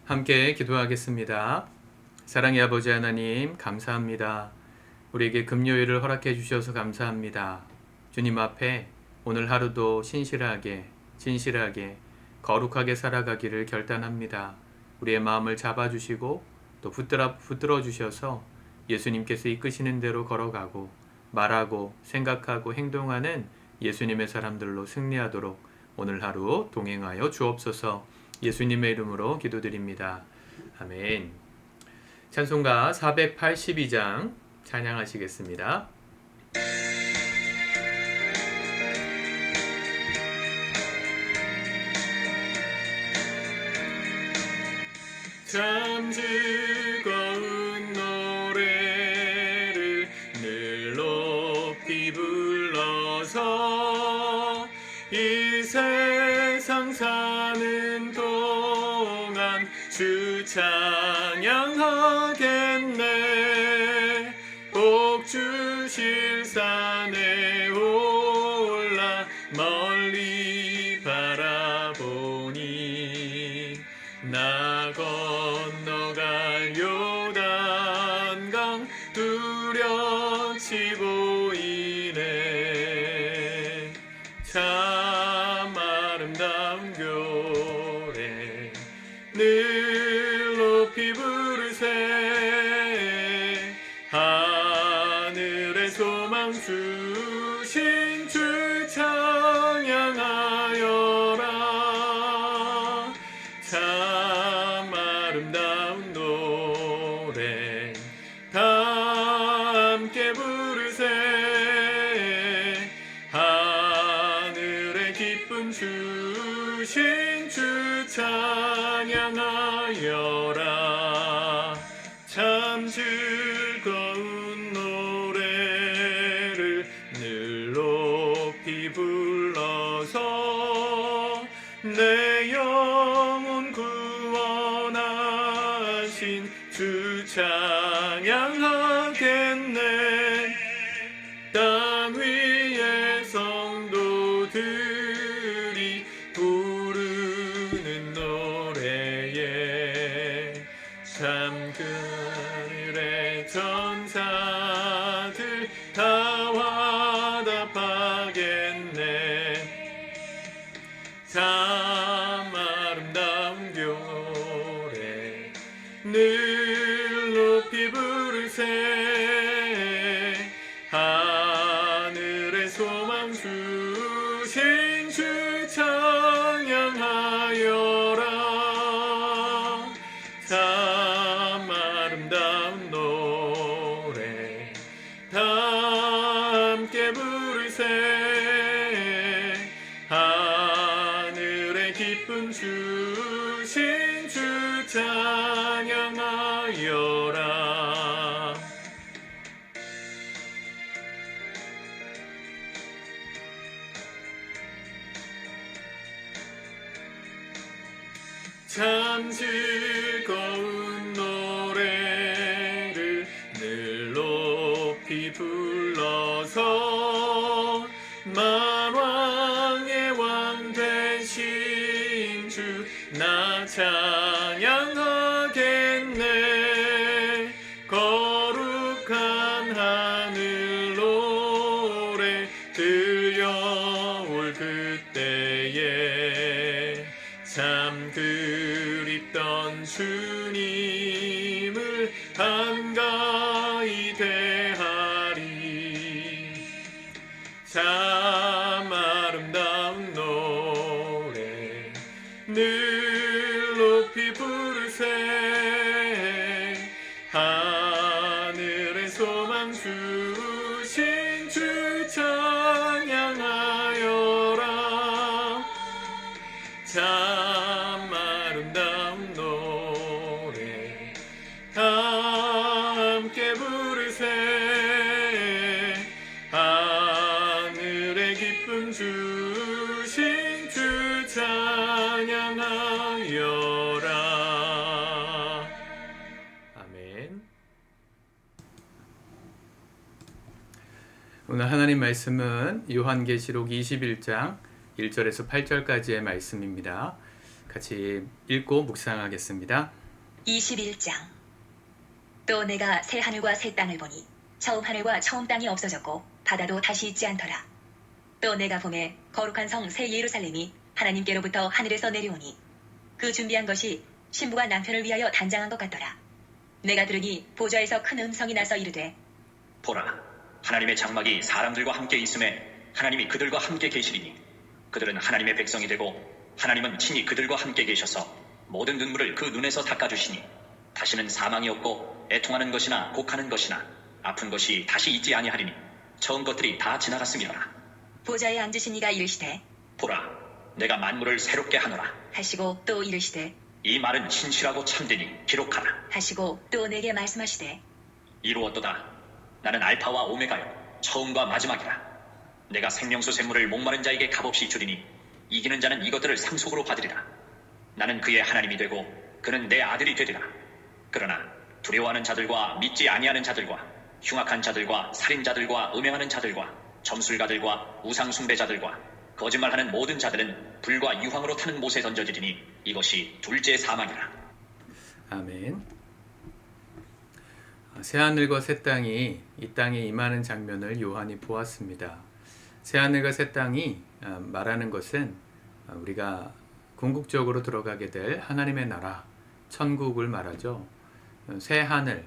함께 기도하겠습니다. 사랑의 아버지 하나님, 감사합니다. 우리에게 금요일을 허락해 주셔서 감사합니다. 주님 앞에 오늘 하루도 신실하게, 진실하게, 거룩하게 살아가기를 결단합니다. 우리의 마음을 잡아주시고 또 붙들어 주셔서 예수님께서 이끄시는 대로 걸어가고 말하고 생각하고 행동하는 예수님의 사람들로 승리하도록 오늘 하루 동행하여 주옵소서. 예수님의 이름으로 기도드립니다. 아멘. 찬송가 482장 찬양하시겠습니다. 참 즐거운 노래를 늘 높이 불러서 이 세상 사는 동안 주 찬양하겠네. 복 주실 산에 올라 멀리 바라보니 나 건너갈 요단강 뚜렷이 보이네. 참 아름다운 교래 늘 높이 부르세. 하늘의 소망 주신 주 찬양하여라. 참 아름다운 노래 다 함께 부르세. 하늘의 기쁨 주신 주 찬양하여라. 참 즐거운 노래를 늘 높이 불러서 내 영혼 구원하신 주 찬양하겠네. 땅 위의 성도들이 부르는 노래에 참 그 하늘의 전사들 다 화답하겠네. 참 아름다운 교래 늘 높이 부르세. 하늘의 소망 주신 주 찬양하여라. 참 아름다운 노래 다 함께 부르세. 하늘의 기쁨 주신 주 찬양하여라. 참 즐거운 노래를 늘 높이 불러서 만왕의 왕 되신 주 나 찬양하겠네. 거룩한 하늘 노래 들려올 그때에 참 그립던 주님을 한가히 대하리. 참 아름다운 노래 늘 높이 부르세. 하늘의 소망 주신 주 찬양하여라. 참 아름다운 노래 다 함께 부르세. 하늘의 기쁨 주신 주 찬양하여라. 아멘. 오늘 하나님 말씀은 요한계시록 21장 1절에서 8절까지의 말씀입니다. 같이 읽고 묵상하겠습니다. 21장. 또 내가 새 하늘과 새 땅을 보니 처음 하늘과 처음 땅이 없어졌고 바다도 다시 있지 않더라. 또 내가 보매 거룩한 성 새 예루살렘이 하나님께로부터 하늘에서 내려오니 그 준비한 것이 신부가 남편을 위하여 단장한 것 같더라. 내가 들으니 보좌에서 큰 음성이 나서 이르되 보라, 하나님의 장막이 사람들과 함께 있음에 하나님이 그들과 함께 계시리니 그들은 하나님의 백성이 되고 하나님은 친히 그들과 함께 계셔서 모든 눈물을 그 눈에서 닦아주시니 다시는 사망이 없고 애통하는 것이나 곡하는 것이나 아픈 것이 다시 있지 아니하리니 처음 것들이 다 지나갔음이라. 보좌에 앉으신 이가 이르시되 보라, 내가 만물을 새롭게 하노라. 하시고 또 이르시되 이 말은 신실하고 참되니 기록하라. 하시고 또 내게 말씀하시되 이루었도다. 나는 알파와 오메가요 처음과 마지막이라. 내가 생명수 샘물을 목마른 자에게 값없이 주리니 이기는 자는 이것들을 상속으로 받으리라. 나는 그의 하나님이 되고 그는 내 아들이 되리라. 그러나 두려워하는 자들과 믿지 아니하는 자들과 흉악한 자들과 살인자들과 음행하는 자들과 점술가들과 우상 숭배자들과 거짓말하는 모든 자들은 불과 유황으로 타는 못에 던져지리니 이것이 둘째 사망이라. 아멘. 새하늘과 새 땅이 이 땅에 임하는 장면을 요한이 보았습니다. 새하늘과 새 땅이 말하는 것은 우리가 궁극적으로 들어가게 될 하나님의 나라, 천국을 말하죠. 새 하늘,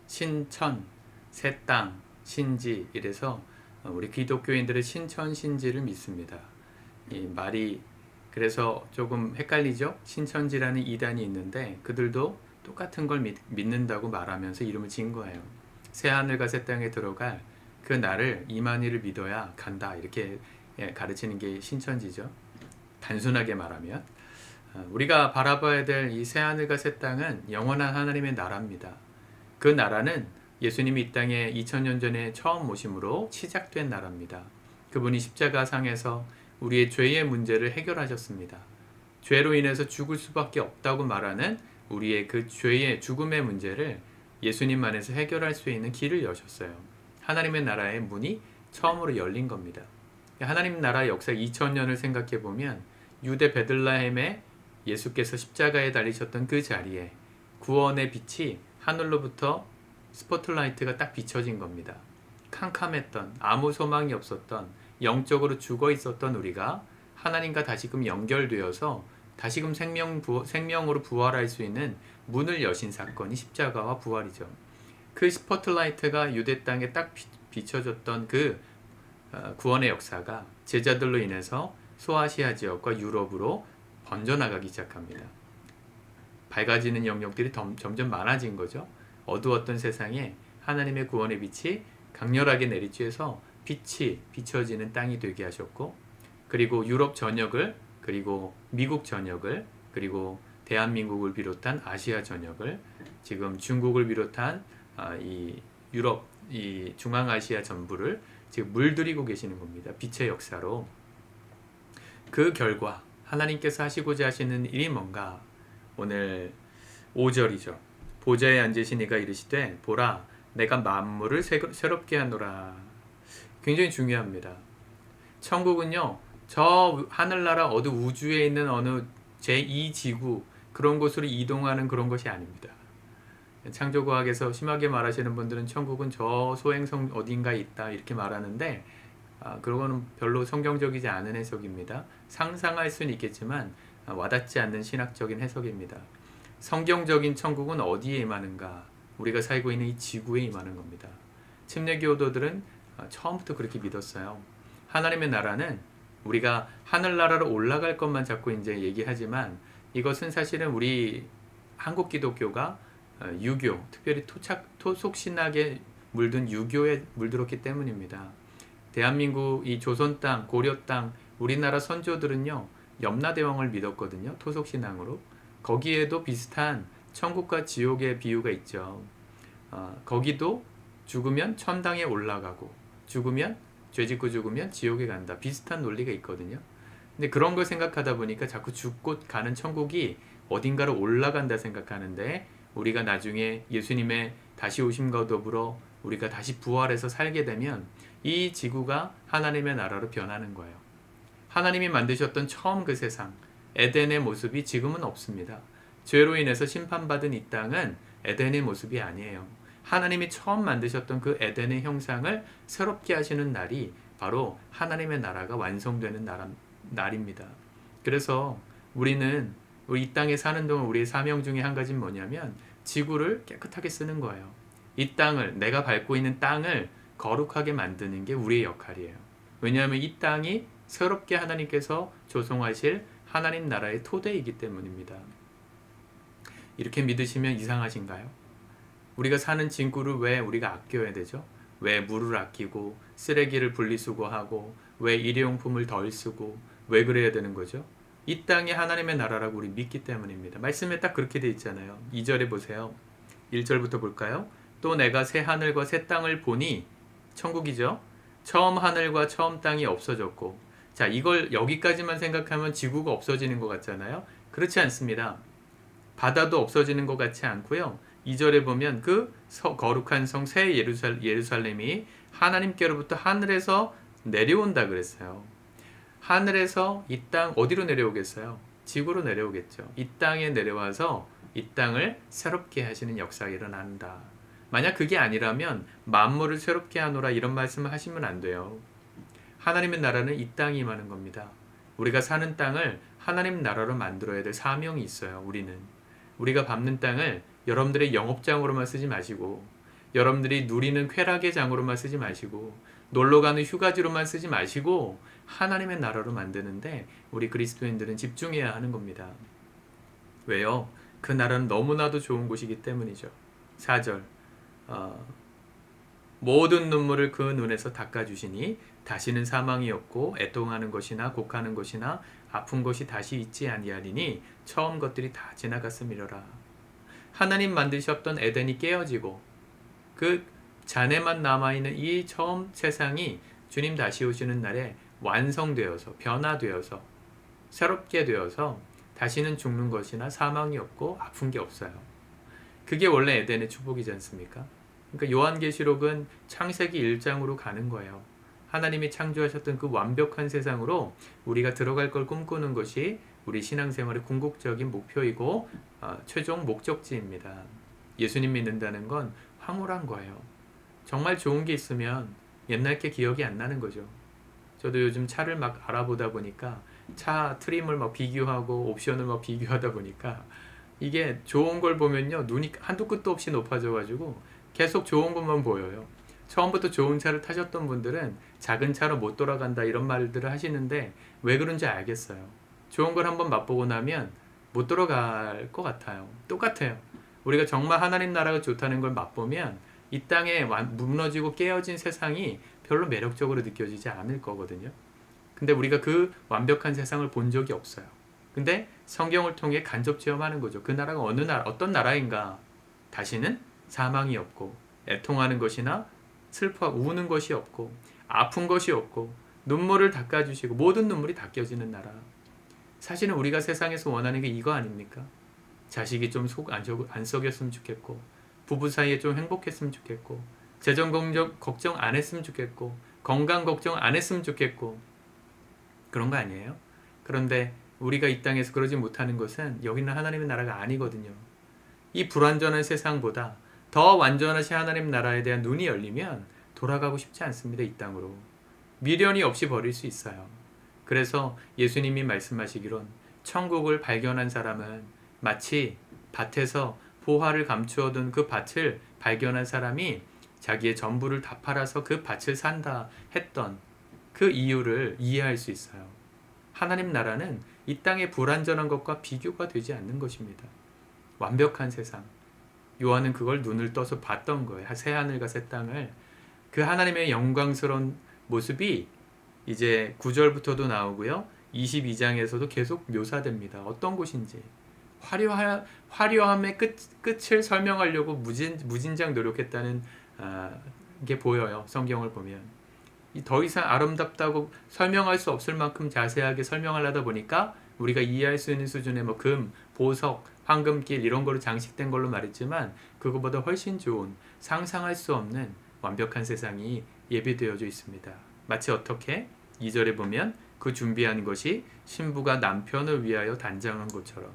신천, 새 땅, 신지, 이래서 우리 기독교인들의 신천, 신지를 믿습니다. 이 말이 그래서 조금 헷갈리죠? 신천지라는 이단이 있는데 그들도 똑같은 걸 믿는다고 말하면서 이름을 지은 거예요. 새 하늘과 새 땅에 들어갈 그 날을 이만희를 믿어야 간다, 이렇게 가르치는 게 신천지죠. 단순하게 말하면 우리가 바라봐야 될 이 새 하늘과 새 땅은 영원한 하나님의 나라입니다. 그 나라는 예수님이 이 땅에 2000년 전에 처음 오심으로 시작된 나라입니다. 그분이 십자가상에서 우리의 죄의 문제를 해결하셨습니다. 죄로 인해서 죽을 수밖에 없다고 말하는 우리의 그 죄의 죽음의 문제를 예수님 안에서 해결할 수 있는 길을 여셨어요. 하나님의 나라의 문이 처음으로 열린 겁니다. 하나님 나라의 역사 2000년을 생각해 보면 유대 베들레헴에 예수께서 십자가에 달리셨던 그 자리에 구원의 빛이 하늘로부터 스포트라이트가 딱 비춰진 겁니다. 캄캄했던, 아무 소망이 없었던, 영적으로 죽어 있었던 우리가 하나님과 다시금 연결되어서 다시금 생명으로 부활할 수 있는 문을 여신 사건이 십자가와 부활이죠. 그 스포트라이트가 유대 땅에 딱 비춰졌던 그 구원의 역사가 제자들로 인해서 소아시아 지역과 유럽으로 번져나가기 시작합니다. 밝아지는 영역들이 점점 많아진 거죠. 어두웠던 세상에 하나님의 구원의 빛이 강렬하게 내리쬐서 빛이 비춰지는 땅이 되게 하셨고, 그리고 유럽 전역을, 그리고 미국 전역을, 그리고 대한민국을 비롯한 아시아 전역을, 지금 중국을 비롯한 이 유럽, 이 중앙아시아 전부를 지금 물들이고 계시는 겁니다. 빛의 역사로. 그 결과 하나님께서 하시고자 하시는 일이 뭔가? 오늘 5절이죠. 보좌에 앉으신 이가 이르시되 보라, 내가 만물을 새롭게 하노라. 굉장히 중요합니다. 천국은요, 저 하늘나라 어느 우주에 있는 어느 제2지구 그런 곳으로 이동하는 그런 것이 아닙니다. 창조과학에서 심하게 말하시는 분들은 천국은 저 소행성 어딘가에 있다 이렇게 말하는데 그거는 별로 성경적이지 않은 해석입니다. 상상할 수는 있겠지만 와닿지 않는 신학적인 해석입니다. 성경적인 천국은 어디에 임하는가? 우리가 살고 있는 이 지구에 임하는 겁니다. 침례교도들은 처음부터 그렇게 믿었어요. 하나님의 나라는 우리가 하늘나라로 올라갈 것만 자꾸 이제 얘기하지만 이것은 사실은 우리 한국 기독교가 유교, 특별히 토속신학에 물든 유교에 물들었기 때문입니다. 대한민국 이 조선 땅, 고려 땅, 우리나라 선조들은요, 염라대왕을 믿었거든요. 토속신앙으로. 거기에도 비슷한 천국과 지옥의 비유가 있죠. 거기도 죽으면 천당에 올라가고 죽으면 죄짓고 죽으면 지옥에 간다. 비슷한 논리가 있거든요. 근데 그런 걸 생각하다 보니까 자꾸 죽고 가는 천국이 어딘가로 올라간다 생각하는데 우리가 나중에 예수님의 다시 오심과 더불어 우리가 다시 부활해서 살게 되면 이 지구가 하나님의 나라로 변하는 거예요. 하나님이 만드셨던 처음 그 세상, 에덴의 모습이 지금은 없습니다. 죄로 인해서 심판받은 이 땅은 에덴의 모습이 아니에요. 하나님이 처음 만드셨던 그 에덴의 형상을 새롭게 하시는 날이 바로 하나님의 나라가 완성되는 날입니다. 그래서 우리는 이 땅에 사는 동안 우리의 사명 중에 한 가지는 뭐냐면 지구를 깨끗하게 쓰는 거예요. 이 땅을, 내가 밟고 있는 땅을 거룩하게 만드는 게 우리의 역할이에요. 왜냐하면 이 땅이 새롭게 하나님께서 조성하실 하나님 나라의 토대이기 때문입니다. 이렇게 믿으시면 이상하신가요? 우리가 사는 지구를 왜 우리가 아껴야 되죠? 왜 물을 아끼고 쓰레기를 분리수거하고 왜 일회용품을 덜 쓰고 왜 그래야 되는 거죠? 이 땅이 하나님의 나라라고 우리 믿기 때문입니다. 말씀에 딱 그렇게 돼 있잖아요. 2절에 보세요. 1절부터 볼까요? 또 내가 새 하늘과 새 땅을 보니, 천국이죠. 처음 하늘과 처음 땅이 없어졌고, 자, 이걸 여기까지만 생각하면 지구가 없어지는 것 같잖아요. 그렇지 않습니다. 바다도 없어지는 것 같지 않고요. 2절에 보면 그 거룩한 성 새 예루살렘이 하나님께로부터 하늘에서 내려온다 그랬어요. 하늘에서 이 땅 어디로 내려오겠어요? 지구로 내려오겠죠. 이 땅에 내려와서 이 땅을 새롭게 하시는 역사가 일어난다. 만약 그게 아니라면 만물을 새롭게 하노라 이런 말씀을 하시면 안 돼요. 하나님의 나라는 이 땅에 임하는 겁니다. 우리가 사는 땅을 하나님 나라로 만들어야 될 사명이 있어요. 우리가 밟는 땅을 여러분들의 영업장으로만 쓰지 마시고, 여러분들이 누리는 쾌락의 장으로만 쓰지 마시고, 놀러가는 휴가지로만 쓰지 마시고 하나님의 나라로 만드는데 우리 그리스도인들은 집중해야 하는 겁니다. 왜요? 그 나라는 너무나도 좋은 곳이기 때문이죠. 4절 모든 눈물을 그 눈에서 닦아주시니 다시는 사망이 없고 애통하는 것이나 곡하는 것이나 아픈 것이 다시 있지 아니하리니 처음 것들이 다 지나갔음이로라. 하나님 만드셨던 에덴이 깨어지고 그 잔해만 남아있는 이 처음 세상이 주님 다시 오시는 날에 완성되어서 변화되어서 새롭게 되어서 다시는 죽는 것이나 사망이 없고 아픈 게 없어요. 그게 원래 에덴의 축복이지 않습니까? 그러니까 요한계시록은 창세기 1장으로 가는 거예요. 하나님이 창조하셨던 그 완벽한 세상으로 우리가 들어갈 걸 꿈꾸는 것이 우리 신앙생활의 궁극적인 목표이고 최종 목적지입니다. 예수님 믿는다는 건 황홀한 거예요. 정말 좋은 게 있으면 옛날 게 기억이 안 나는 거죠. 저도 요즘 차를 막 알아보다 보니까 차 트림을 막 비교하고 옵션을 막 비교하다 보니까 이게 좋은 걸 보면요, 눈이 한도 끝도 없이 높아져가지고 계속 좋은 것만 보여요. 처음부터 좋은 차를 타셨던 분들은 작은 차로 못 돌아간다 이런 말들을 하시는데 왜 그런지 알겠어요. 좋은 걸 한번 맛보고 나면 못 돌아갈 것 같아요. 똑같아요. 우리가 정말 하나님 나라가 좋다는 걸 맛보면 이 땅에 무너지고 깨어진 세상이 별로 매력적으로 느껴지지 않을 거거든요. 근데 우리가 그 완벽한 세상을 본 적이 없어요. 근데 성경을 통해 간접 체험하는 거죠. 그 나라가 어떤 나라인가? 다시는 사망이 없고 애통하는 것이나 슬퍼하고 우는 것이 없고 아픈 것이 없고 눈물을 닦아주시고 모든 눈물이 닦여지는 나라. 사실은 우리가 세상에서 원하는 게 이거 아닙니까? 자식이 좀 속 안 썩였으면 좋겠고, 부부 사이에 좀 행복했으면 좋겠고, 재정 걱정 안 했으면 좋겠고, 건강 걱정 안 했으면 좋겠고, 그런 거 아니에요? 그런데 우리가 이 땅에서 그러지 못하는 것은 여기는 하나님의 나라가 아니거든요. 이 불완전한 세상보다 더 완전하신 하나님 나라에 대한 눈이 열리면 돌아가고 싶지 않습니다. 이 땅으로. 미련이 없이 버릴 수 있어요. 그래서 예수님이 말씀하시기론 천국을 발견한 사람은 마치 밭에서 보화를 감추어둔 그 밭을 발견한 사람이 자기의 전부를 다 팔아서 그 밭을 산다 했던 그 이유를 이해할 수 있어요. 하나님 나라는 이 땅의 불완전한 것과 비교가 되지 않는 것입니다. 완벽한 세상. 요한은 그걸 눈을 떠서 봤던 거예요. 새 하늘과 새 땅을. 그 하나님의 영광스러운 모습이 이제 9절부터도 나오고요. 22장에서도 계속 묘사됩니다. 어떤 곳인지. 화려함의 끝을 설명하려고 무진장 노력했다는 게 보여요. 성경을 보면. 더 이상 아름답다고 설명할 수 없을 만큼 자세하게 설명하려다 보니까 우리가 이해할 수 있는 수준의 뭐 금, 보석, 황금길 이런 거로 장식된 걸로 말했지만 그거보다 훨씬 좋은 상상할 수 없는 완벽한 세상이 예비되어져 있습니다. 마치 어떻게? 2절에 보면 그 준비한 것이 신부가 남편을 위하여 단장한 것처럼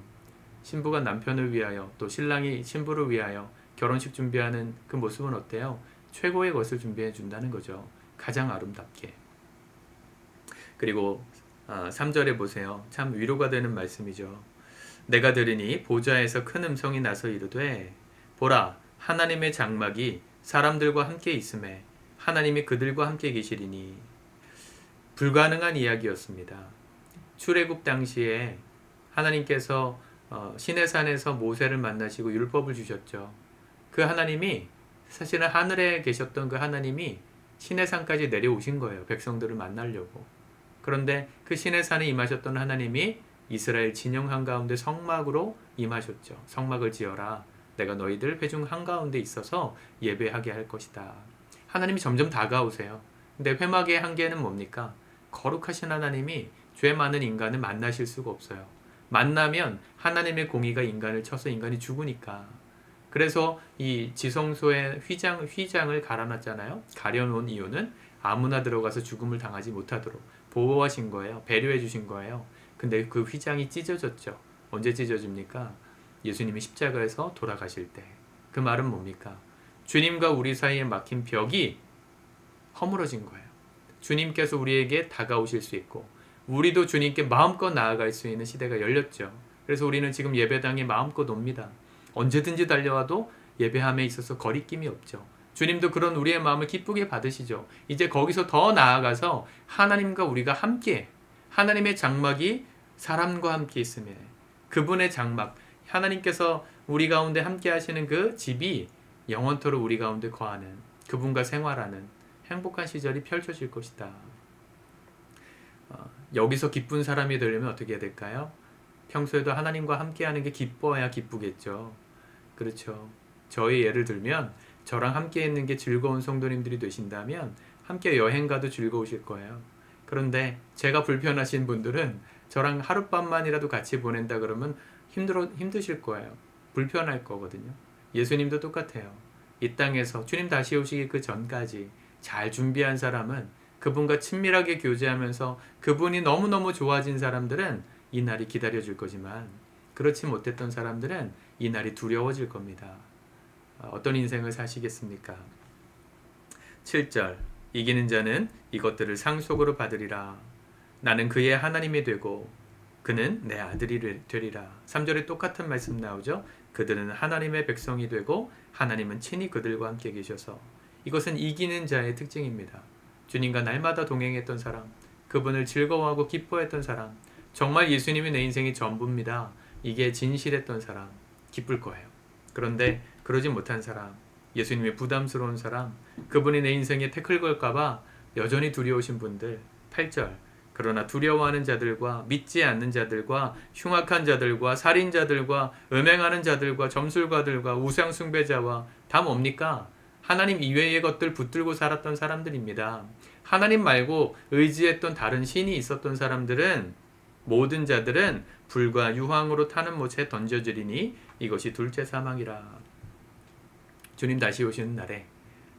신부가 남편을 위하여 또 신랑이 신부를 위하여 결혼식 준비하는 그 모습은 어때요? 최고의 것을 준비해 준다는 거죠. 가장 아름답게. 그리고 3절에 보세요. 참 위로가 되는 말씀이죠. 내가 들으니 보좌에서 큰 음성이 나서 이르되 보라 하나님의 장막이 사람들과 함께 있음에 하나님이 그들과 함께 계시리니. 불가능한 이야기였습니다. 출애굽 당시에 하나님께서 시내산에서 모세를 만나시고 율법을 주셨죠. 그 하나님이 사실은 하늘에 계셨던 그 하나님이 시내산까지 내려오신 거예요. 백성들을 만나려고. 그런데 그 시내산에 임하셨던 하나님이 이스라엘 진영 한가운데 성막으로 임하셨죠. 성막을 지어라. 내가 너희들 회중 한가운데 있어서 예배하게 할 것이다. 하나님이 점점 다가오세요. 근데 회막의 한계는 뭡니까? 거룩하신 하나님이 죄 많은 인간을 만나실 수가 없어요. 만나면 하나님의 공의가 인간을 쳐서 인간이 죽으니까. 그래서 이 지성소에 휘장을 갈아놨잖아요. 가려놓은 이유는 아무나 들어가서 죽음을 당하지 못하도록 보호하신 거예요. 배려해 주신 거예요. 근데 그 휘장이 찢어졌죠. 언제 찢어집니까? 예수님이 십자가에서 돌아가실 때. 그 말은 뭡니까? 주님과 우리 사이에 막힌 벽이 허물어진 거예요. 주님께서 우리에게 다가오실 수 있고 우리도 주님께 마음껏 나아갈 수 있는 시대가 열렸죠. 그래서 우리는 지금 예배당에 마음껏 옵니다. 언제든지 달려와도 예배함에 있어서 거리낌이 없죠. 주님도 그런 우리의 마음을 기쁘게 받으시죠. 이제 거기서 더 나아가서 하나님과 우리가 함께 하나님의 장막이 사람과 함께 있으며 그분의 장막 하나님께서 우리 가운데 함께 하시는 그 집이 영원토록 우리 가운데 거하는 그분과 생활하는 행복한 시절이 펼쳐질 것이다. 여기서 기쁜 사람이 되려면 어떻게 해야 될까요? 평소에도 하나님과 함께하는 게 기뻐야 기쁘겠죠. 그렇죠. 저희 예를 들면 저랑 함께 있는 게 즐거운 성도님들이 되신다면 함께 여행 가도 즐거우실 거예요. 그런데 제가 불편하신 분들은 저랑 하룻밤만이라도 같이 보낸다 그러면 힘드실 거예요. 불편할 거거든요. 예수님도 똑같아요. 이 땅에서 주님 다시 오시기 그 전까지 잘 준비한 사람은 그분과 친밀하게 교제하면서 그분이 너무너무 좋아진 사람들은 이 날이 기다려줄 거지만 그렇지 못했던 사람들은 이 날이 두려워질 겁니다. 어떤 인생을 사시겠습니까? 7절 이기는 자는 이것들을 상속으로 받으리라. 나는 그의 하나님이 되고 그는 내 아들이 되리라. 3절에 똑같은 말씀 나오죠. 그들은 하나님의 백성이 되고 하나님은 친히 그들과 함께 계셔서. 이것은 이기는 자의 특징입니다. 주님과 날마다 동행했던 사람, 그분을 즐거워하고 기뻐했던 사람, 정말 예수님이 내 인생의 전부입니다. 이게 진실했던 사람, 기쁠 거예요. 그런데 그러지 못한 사람, 예수님이 부담스러운 사람, 그분이 내 인생에 태클 걸까봐 여전히 두려우신 분들. 8절 그러나 두려워하는 자들과 믿지 않는 자들과 흉악한 자들과 살인자들과 음행하는 자들과 점술가들과 우상 숭배자와 다 뭡니까? 하나님 이외의 것들 붙들고 살았던 사람들입니다. 하나님 말고 의지했던 다른 신이 있었던 사람들은 모든 자들은 불과 유황으로 타는 못에 던져지리니 이것이 둘째 사망이라. 주님 다시 오시는 날에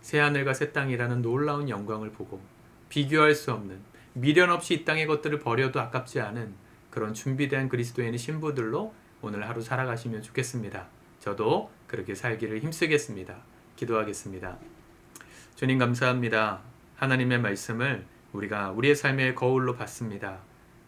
새하늘과 새 땅이라는 놀라운 영광을 보고 비교할 수 없는 미련 없이 이 땅의 것들을 버려도 아깝지 않은 그런 준비된 그리스도인의 신부들로 오늘 하루 살아가시면 좋겠습니다. 저도 그렇게 살기를 힘쓰겠습니다. 기도하겠습니다. 주님 감사합니다. 하나님의 말씀을 우리가 우리의 삶의 거울로 봤습니다.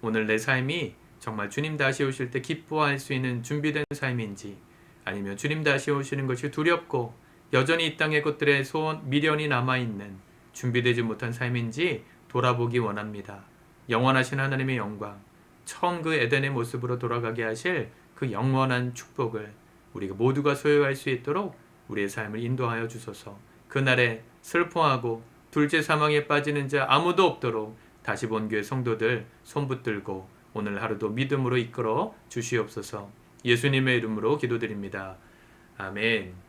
오늘 내 삶이 정말 주님 다시 오실 때 기뻐할 수 있는 준비된 삶인지 아니면 주님 다시 오시는 것이 두렵고 여전히 이 땅의 것들의 미련이 남아있는 준비되지 못한 삶인지 돌아보기 원합니다. 영원하신 하나님의 영광, 처음 그 에덴의 모습으로 돌아가게 하실 그 영원한 축복을 우리가 모두가 소유할 수 있도록 우리의 삶을 인도하여 주소서. 그날에 슬퍼하고 둘째 사망에 빠지는 자 아무도 없도록 다시 본 교회 성도들 손 붙들고 오늘 하루도 믿음으로 이끌어 주시옵소서. 예수님의 이름으로 기도드립니다. 아멘.